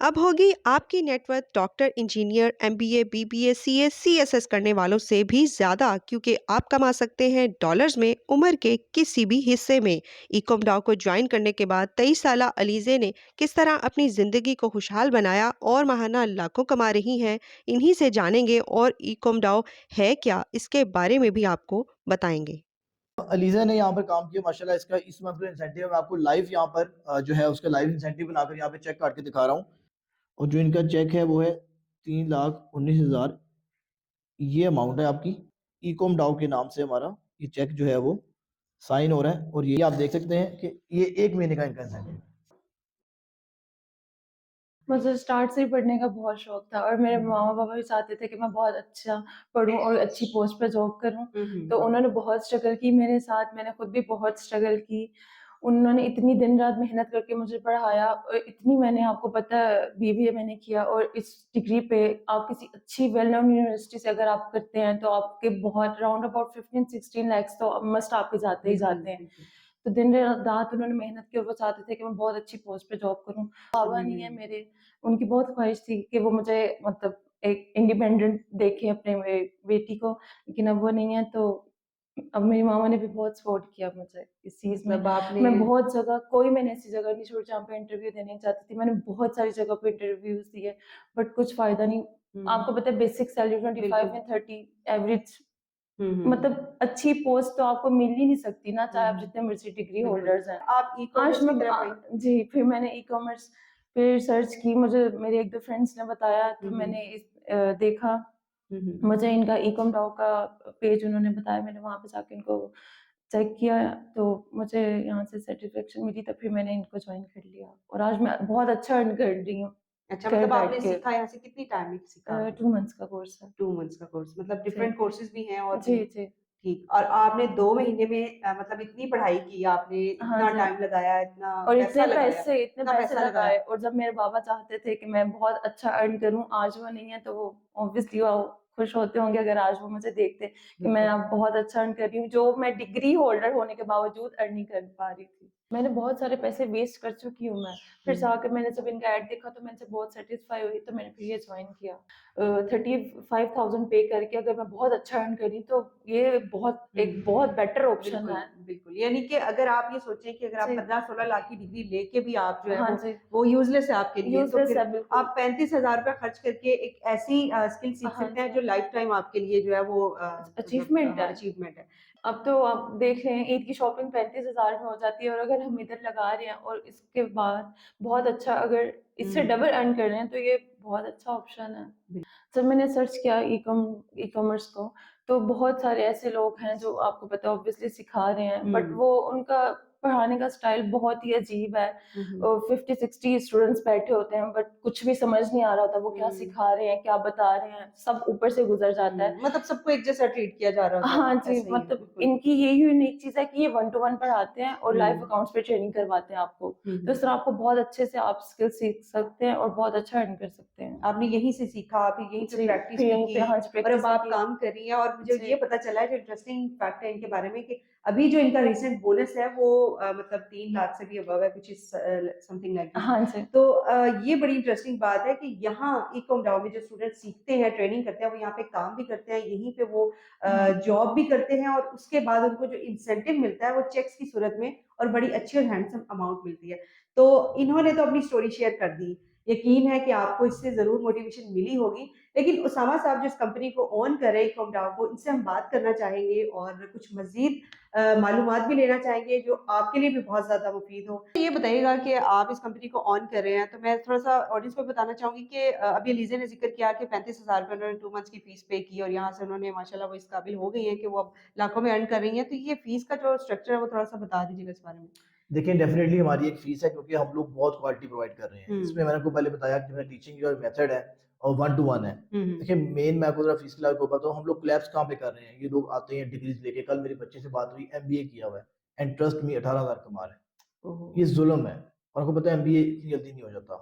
अब होगी आपकी net worth doctor, engineer, MBA, BBA, CA, CSS करने वालों से भी ज़्यादा, क्योंकि आप कमा सकते हैं डॉलर्स में उम्र के किसी भी हिस्से में। इकोमडाओ को ज्वाइन करने के बाद 23 साला अलीज़े ने किस तरह अपनी ज़िंदगी को खुशहाल बनाया और माहाना लाखों कमा रही हैं, इन्हीं से जानेंगे। और इकोमडाओ है क्या, इसके बारे में भी आपको बताएंगे। अलीज़ा ने यहाँ पर काम किया माशाल्लाह। इसका इस मंथ का इंसेंटिव मैं आपको लाइव यहाँ पर जो है उसका लाइव इंसेंटिव बनाकर यहाँ पे चेक काट के दिखा रहा हूँ। और जो इनका चेक है वो है 3,19,000। ये अमाउंट है आपकी। इकोम डाउ के नाम से हमारा ये चेक जो है वो साइन हो रहा है। और ये आप देख सकते हैं कि ये 1 महीने का इनका इंसेंटिव। मुझे स्टार्ट से ही पढ़ने का बहुत शौक था और मेरे मामा-पापा भी चाहते थे कि मैं बहुत अच्छा पढ़ूँ और अच्छी पोस्ट पे जॉब करूँ। तो उन्होंने बहुत स्ट्रगल की मेरे साथ, मैंने खुद भी बहुत स्ट्रगल की। उन्होंने इतनी दिन-रात मेहनत करके मुझे पढ़ाया और इतनी मैंने आपको पता है बीबीए मैंने किया और इस डिग्री पे आप किसी अच्छी वेल नोन यूनिवर्सिटी से अगर आप करते हैं तो आपके बहुत राउंड अबाउट 15-16 लैक्स तो मस्ट आपके जाते ही जाते हैं। तो दिन-रात उन्होंने मेहनत की और वो चाहते थे कि मैं बहुत अच्छी पोस्ट पे जॉब करूँ। बाबा नहीं है मेरे, उनकी बहुत ख्वाहिश थी कि वो मुझे मतलब एक इंडिपेंडेंट देखें अपने बेटी को, लेकिन अब वो नहीं है। तो अब मेरी मामा ने भी बहुत सपोर्ट किया मुझे इस चीज़ में। मैं बहुत जगह मैंने ऐसी जगह नहीं छोड़ी जहाँ पे इंटरव्यू देने जाती थी। मैंने बहुत सारी जगह पे इंटरव्यूज़ दिए बट कुछ फ़ायदा नहीं। आपको पता है बेसिक सैलरी 25 या 30 एवरेज, मतलब अच्छी पोस्ट तो आपको मिल ही नहीं सकती ना, चाहे आप जितने मर्ज़ी डिग्री होल्डर्स हैं। आप ई-कॉमर्स की तरफ आई? जी, फिर मैंने ई-कॉमर्स पे सर्च की, मुझे मेरे 1-2 फ्रेंड्स ने बताया तो मैंने देखा। मुझे इनका इकोमडाओ का पेज उन्होंने बताया, मैंने वहाँ पे जाके इनको चेक किया तो मुझे यहाँ से सैटिस्फैक्शन मिली, तो फिर मैंने इनको जॉइन कर लिया और आज मैं बहुत अच्छा अर्न कर रही हूँ अच्छा, घर मतलब आपने बैठ के। सीखा यहाँ से कितनी टाइम में सीखा आपने? 2 मंथ्स का कोर्स है। 2 मंथ्स का कोर्स, मतलब जी। डिफरेंट कोर्सेज़ भी हैं और भी। जी, जी। ठीक, और आपने 2 महीने में मतलब इतनी पढ़ाई की आपने, हाँ इतना जी। टाइम लगाया, इतना और पैसा लगाया, इतने इतना पैसे पैसा लगाया। लगाए और जब मेरे बाबा चाहते थे कि मैं बहुत अच्छा अर्न करूँ, आज वो नहीं है तो वो ऑब्वियसली वो खुश होते होंगे अगर आज वो मुझे देखते कि मैं अब बहुत अच्छा अर्न कर रही हूँ, जो मैं डिग्री होल्डर होने के बावजूद अर्न नहीं कर पा रही थी। मैंने बहुत सारे पैसे वेस्ट कर चुकी हूँ मैं। फिर जाकर मैंने जब इनका ऐड देखा तो मैं इनसे बहुत सैटिस्फाई हुई, तो मैंने फिर ये जॉइन किया। 35,000 पे करके अगर मैं बहुत अच्छा अर्न कर रही हूँ, तो ये एक बहुत बेटर ऑप्शन बिल्कुल, है। बिल्कुल। यानी कि अगर आप ये सोचें कि अगर आप जी। 15-16 लाख की डिग्री लेके भी आप जो है हाँ जी। वो यूज़लेस है आपके लिए, तो यूज़लेस फिर है बिल्कुल। आप 35,000 रुपए खर्च करके एक ऐसी स्किल सीख हाँ सकते हैं जी। जो लाइफ टाइम आपके लिए जो है वो मतलब अचीवमेंट है। अचीवमेंट है। अब तो आप देख रहे हैं ईद की शॉपिंग 35,000 में हो जाती है और अगर हम इधर लगा रहे हैं और इसके बाद बहुत अच्छा अगर इससे डबल अर्न कर रहे हैं तो ये बहुत अच्छा ऑप्शन है। बिल जब मैंने सर्च किया ई-कॉमर्स को, तो बहुत सारे ऐसे लोग हैं जो आपको पता है ऑब्वियसली सिखा रहे हैं, बट वो उनका पढ़ाने का स्टाइल बहुत ही अजीब है। 50-60 स्टूडेंट्स बैठे होते हैं बट कुछ भी समझ नहीं आ रहा होता वो क्या सिखा रहे हैं, क्या बता रहे हैं, सब ऊपर से गुजर जाता है। मतलब सबको एक जैसा ट्रीट किया जा रहा होता हाँ है, जी, ऐसा ही है, मतलब बिल्कुल। इनकी यही यूनिक चीज़ है कि ये 1 टू 1 पढ़ाते हैं और लाइव अकाउंट्स पे ट्रेनिंग करवाते हैं आपको। तो इस तरह आपको बहुत अच्छे से आप स्किल सीख सकते हैं और बहुत अच्छा अर्न कर सकते हैं। आपने यहीं से सीखा, आपने यहीं पे जी, प्रैक्टिस फिर भी यहीं पे की हाँ जी, और प्रैक्टिस अब भी आप की। काम कर रही हैं। और मुझे ये जी। पता चला है, जो इंटरेस्टिंग फैक्ट है इनके बारे में, कि अभी जो इनका रिसेंट बोनस है वो मतलब 3 लाख से भी अबव है, कुछ इस समथिंग लाइक दिस। हाँ जी। तो ये बड़ी इंटरेस्टिंग बात है कि यहाँ ई-कॉमडाओ में जो स्टूडेंट सीखते हैं, ट्रेनिंग करते हैं, वो यहाँ पे काम भी करते हैं, यहीं पे वो जॉब भी करते हैं और उसके बाद उनको जो इंसेंटिव मिलता है वो चेक्स की सूरत में और बड़ी अच्छी और हैंडसम अमाउंट मिलती है। तो इन्होंने तो अपनी स्टोरी शेयर कर दी। यकीन है कि आपको इससे ज़रूर मोटिवेशन मिली होगी। लेकिन उसामा साहब जो इस कंपनी को ओन कर रहे हैं इकोमडाओ को, इनसे हम बात करना चाहेंगे और कुछ मज़ीद मालूमात भी लेना चाहेंगे जो आपके लिए भी बहुत ज़्यादा मुफ़ीद हो। ये बताइएगा कि आप इस कंपनी को ओन कर रहे हैं, तो मैं थोड़ा-सा ऑडियंस को बताना चाहूँगी कि अभी अलीज़ा ने ज़िक्र किया कि 35,000 रुपए उन्होंने 2 मंथ्स की फ़ीस पे की और यहाँ से उन्होंने माशाल्लाह वो इस काबिल हो गई हैं कि वो अब लाखों में अर्न कर रही हैं। तो ये फ़ीस का जो स्ट्रक्चर है वो थोड़ा-सा बता दीजिएगा इस बारे में। देखिए डेफ़िनेटली हमारी एक फ़ीस है क्योंकि हम लोग बहुत क्वालिटी प्रोवाइड कर रहे हैं। इसमें मैंने आपको पहले बताया कि मेरा टीचिंग जो मेथड है और 1 टू 1 है। देखिए मेन मैं आपको ज़रा फ़ीस के आपको बताऊँ, हम लोग क्लैप्स कहाँ पे कर रहे हैं। ये लोग आते हैं डिग्रीज़ लेके, कल मेरे बच्चे से बात हुई एमबीए किया हुआ है एंड ट्रस्ट मी 18,000 कमा रहे हैं। ये ज़ुल्म है और आपको पता है एमबीए इतनी जल्दी नहीं हो जाता।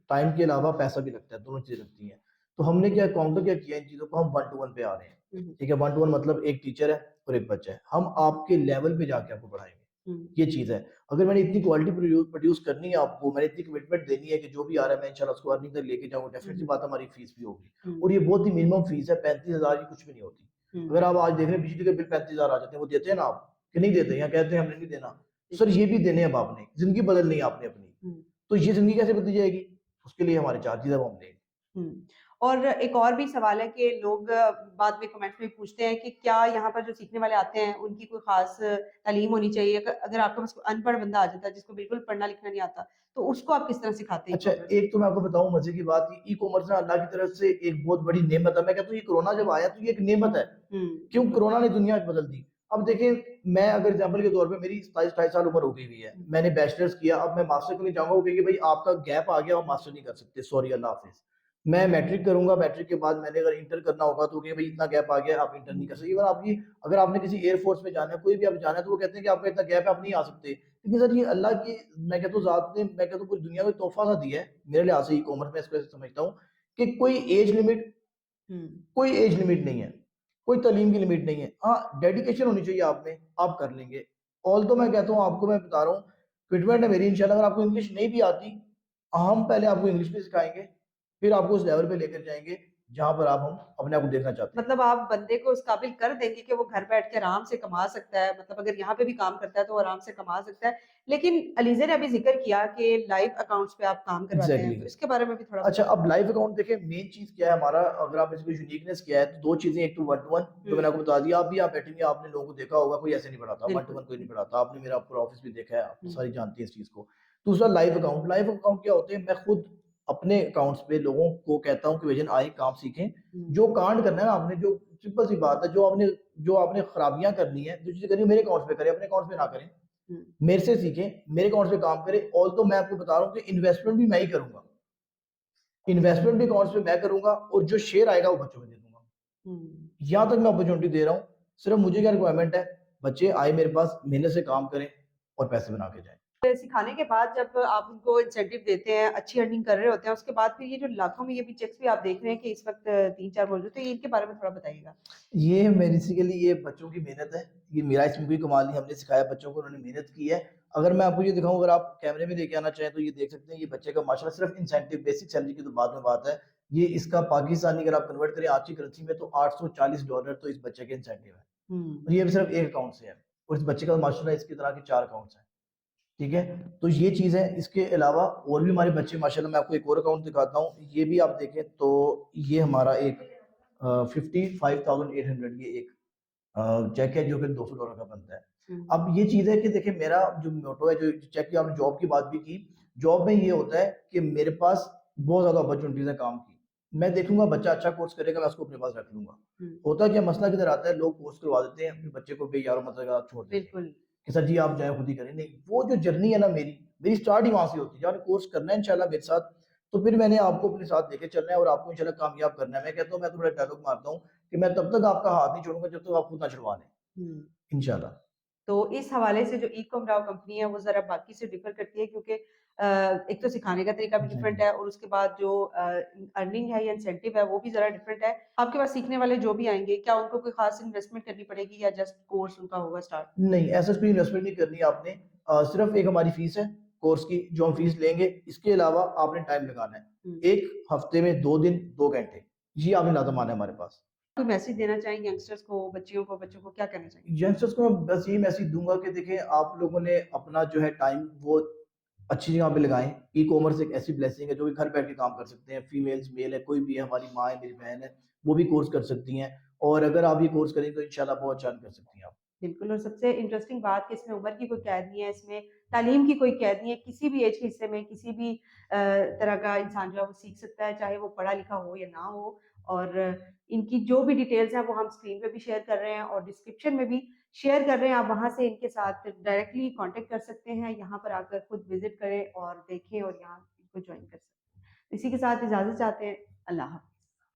टाइम के अलावा पैसा भी लगता है, दोनों चीज़ें लगती हैं। तो हमने क्या काउंटर क्या किया इन चीज़ों को, हम 1 टू 1 पे आ रहे हैं। ठीक है, 1 टू 1 मतलब एक टीचर है और एक बच्चा है। हम आपके लेवल पे जाके आपको पढ़ाएँगे। ये चीज़ है। अगर मैंने इतनी क्वालिटी प्रोड्यूस करनी है आपको, मैंने इतनी कमिटमेंट देनी है कि जो भी आ रहा है मैं इंशाल्लाह उसको अर्निंग तक लेके जाऊँगा, डेफिनेट सी बात है हमारी फीस भी होगी। और ये बहुत ही मिनिमम फीस है, 35,000 की कुछ भी नहीं होती। अगर आप आज देख रहे हैं बिजली के बिल 35,000 आ जाते हैं, वो देते हैं ना आप? कि नहीं देते? या कहते हैं हमने नहीं देना। सर ये भी देने हैं अब आपने, ज़िंदगी बदलनी है आपने अपनी। तो ये ज़िंदगी कैसे बदली जाएगी? उसके लिए हमारे चार्जेज़ अब हम लेंगे। और एक और भी सवाल है कि लोग बाद में कमेंट्स में पूछते हैं कि क्या यहाँ पर जो सीखने वाले आते हैं उनकी कोई खास तालीम होनी चाहिए? अगर आपके पास कोई अनपढ़ बंदा आ जाता है जिसको बिल्कुल पढ़ना लिखना नहीं आता, तो उसको आप किस तरह सिखाते हैं अच्छा, ई-कॉमर्स? एक तो मैं आपको बताऊँ मज़े की बात, ये ई-कॉमर्स ना अल्लाह की तरफ से एक बहुत बड़ी नेमत है। मैं कहता हूँ ये कोरोना जब आया तो ये एक नेमत है। क्यों? कोरोना ने दुनिया बदल दी। अब देखिए, मैं अगर एग्ज़ाम्पल के तौर पे मेरी 27-28 साल उम्र हो गई हुई है। मैंने बैचलर्स किया, अब मैं मास्टर के लिए जाऊँगा, वो कहेंगे भाई आपका गैप आ गया, आप मास्टर नहीं कर सकते, सॉरी अल्लाह हाफ़िज़। मैं मैट्रिक करूँगा, मैट्रिक के बाद मैंने अगर इंटर करना होगा तो वो कहेंगे भाई इतना गैप आ गया, आप इंटर नहीं कर सकते। इवन आपकी अगर आपने किसी एयर फ़ोर्स में जाना है, कोई भी आप जाना है, तो वो कहते हैं कि आपका इतना गैप है, आप नहीं आ सकते। लेकिन सर ये अल्लाह की, मैं कहता हूँ ज़ात ने, मैं कहता हूँ पूरी दुनिया को तोहफ़ा सा दिया है, मेरे लिहाज़ से ई-कॉमर्स में इसको ऐसे समझता हूँ कि कोई एज लिमिट नहीं है, कोई तालीम की लिमिट नहीं है। हाँ, डेडिकेशन होनी चाहिए आप में, आप कर लेंगे। ऑल्दो मैं कहता हूँ आपको, मैं बता रहा हूँ, कमिटमेंट है मेरी इंशाल्लाह, अगर आपको इंग्लिश नहीं भी आती, हम पहले आपको इंग्लिश भी सिखाएँगे, फिर आपको उस लेवल पे लेकर जाएँगे, जहाँ पर आप हम अपने आप को देखना चाहते हैं। मतलब आप बंदे को उस काबिल कर देंगे कि वो घर बैठ के आराम से कमा सकता है, मतलब अगर यहाँ पे भी काम करता है तो वो आराम से कमा सकता है। लेकिन अलीज़ा ने अभी ज़िक्र किया कि लाइव अकाउंट्स पे आप काम करवाते हैं, एग्ज़ैक्टली। तो इसके बारे में भी थोड़ा अच्छा, बताएँ? अब लाइव अकाउंट देखिए, मेन चीज़ क्या है हमारा, अगर आप इसमें यूनिकनेस क्या है, तो 2 चीज़ें, एक तो वन टू वन जो मैंने आपको बता दिया, आप भी आप बैठेंगे, आपने लोगों को देखा होगा, कोई ऐसे नहीं पढ़ाता, वन टू बिल्कुल। वन कोई नहीं पढ़ाता, आपने मेरा पूरा ऑफ़िस भी देखा है, आप हुँ, सारी जानती हैं इस चीज़ को। दूसरा लाइव अकाउंट क्या होते हैं, मैं खुद अपने अकाउंट्स पे लोगों को कहता हूँ कि भईजान आएँ, काम सीखें, हुँ, जो कांड करना है ना आपने, जो सिंपल सी बात है, जो आपने खराबियाँ करनी है, जो चीज़ें करनी है मेरे अकाउंट्स पे करें, अपने अकाउंट्स पे ना करें। हुँ, मेरे से सीखें, मेरे अकाउंट्स पे काम करें, ऑल्दो मैं आपको बता रहा हूँ कि इन्वेस्टमेंट भी मैं ही करूँगा। इन्वेस्टमेंट भी अकाउंट्स पे मैं करूँगा और जो शेयर आएगा वो बच्चों को दे दूँगा। हुँ। यहाँ तक मैं अपॉर्च्युनिटी दे रहा हूँ। सिर्फ मुझे क्या रिक्वायरमेंट है, बच्चे आए मेरे पास, मेहनत से काम करें और पैसे बना के जाएँ। सिखाने के बाद जब आप उनको इंसेंटिव देते हैं, अच्छी अर्निंग कर रहे होते हैं, उसके बाद फिर ये जो लाखों में ये भी चेक्स भी आप देख रहे हैं कि इस वक़्त 3-4 मौजूद है, इनके बारे में थोड़ा बताइएगा? ये बेसिकली ये बच्चों की मेहनत है। ये मेरा इसमें कोई कमाल नहीं, हमने सिखाया बच्चों को, उन्होंने मेहनत की है। अगर मैं आपको ये दिखाऊँ, अगर आप कैमरे में लेके आना चाहें तो ये देख सकते हैं, ये बच्चे का माशाल्लाह सिर्फ इंसेंटिव, बेसिक सैलरी की तो बाद में बात है। ये इसका पाकिस्तानी अगर आप कन्वर्ट करें आज की करेंसी में, तो $840 तो इस बच्चे के इंसेंटिव है। हुँ, और ये भी सिर्फ एक अकाउंट से है। और इस बच्चे का माशाल्लाह इसकी तरह के 4 अकाउंट्स हैं। ठीक है? तो ये चीज़ है। इसके अलावा और भी हमारे बच्चे माशाल्लाह, मैं आपको एक और अकाउंट दिखाता हूँ। ये भी आप देखें तो ये हमारा एक 55,800 ये एक चेक है, जो कि $200 का बनता है। हुँ, अब ये चीज़ है कि देखिए, मेरा जो मोटो है, जो चेक की आपने जॉब की बात भी की, जॉब में ये होता है कि मेरे पास बहुत ज़्यादा अपॉर्च्युनिटीज़ हैं काम की। मैं देखूँगा बच्चा अच्छा कोर्स करेगा, मैं उसको अपने पास रख लूँगा। हुँ, होता क्या मसला किधर आता है, लोग कोर्स करवा देते हैं, अपने बच्चे को बेयारो मतलब के साथ छोड़ देते हैं बिल्कुल। कि सर जी आप जाएँ खुद ही करें। नहीं, वो जो जर्नी है ना मेरी स्टार्ट ही वहाँ से होती है। जब आपने कोर्स करना है इंशाल्लाह मेरे साथ, तो फिर मैंने आपको अपने साथ लेके चलना है और आपको इंशाल्लाह कामयाब करना है। मैं कहता हूँ, मैं तो बड़ा डायलॉग मारता हूँ कि मैं तब तक आपका हाथ नहीं छोड़ूँगा जब तक आप खुद ना छुड़वा लें, हुँ। इंशाल्लाह। तो इस हवाले से जो ई-कॉम कंपनी है वो ज़रा बाकी से डिफ़र करती है क्योंकि एक तो सिखाने का तरीका भी जी, डिफरेंट जी। है और उसके बाद जो अर्निंग है या इंसेंटिव है वो भी ज़रा डिफरेंट है। आपके पास सीखने वाले जो भी आएँगे, क्या उनको कोई ख़ास इन्वेस्टमेंट करनी पड़ेगी या जस्ट कोर्स उनका होगा स्टार्ट? नहीं, ऐसा कोई इन्वेस्टमेंट नहीं करनी आपने। सिर्फ़ एक हमारी फ़ीस है कोर्स की, जो हम फ़ीस लेंगे। इसके अलावा आपने टाइम लगाना है। हुँ। 1 हफ़्ते में 2 दिन, 2 घंटे। ये आपने लाज़िम आना है हमारे पास। कोई मैसेज देना चाहेंगे यंगस्टर्स को, बच्चों को क्या कहना चाहेंगे? यंगस्टर्स को मैं बस यही मैसेज दूँगा कि देखिए, आप लोगों ने अपना जो है टाइम वो अच्छी जगह पे लगाएँ। ई-कॉमर्स एक ऐसी ब्लेसिंग है जो कि घर बैठ के काम कर सकते हैं। फीमेल्स, मेल है, कोई भी है, हमारी माँ है, मेरी बहन है, वो भी कोर्स कर सकती हैं। और अगर आप ये कोर्स करेंगे तो इंशाल्लाह बहुत अच्छा अर्न कर सकती हैं आप। बिल्कुल और सबसे इंटरेस्टिंग बात कि इसमें उम्र की कोई कैद नहीं है, इसमें तालीम की कोई कैद नहीं है, किसी भी एज के हिस्से में किसी भी तरह का इंसान जो है वो सीख सकता है, चाहे वो पढ़ा-लिखा हो या ना हो और इनकी जो भी डिटेल्स हैं वो हम स्क्रीन पे भी शेयर कर रहे हैं और डिस्क्रिप्शन में भी शेयर कर रहे हैं, आप वहाँ से इनके साथ डायरेक्टली कॉन्टैक्ट कर सकते हैं, यहाँ पर आकर खुद विज़िट करें और देखें और यहाँ इनको जॉइन कर सकते हैं। इसी के साथ इजाज़त चाहते हैं, अल्लाह हाफ़िज़।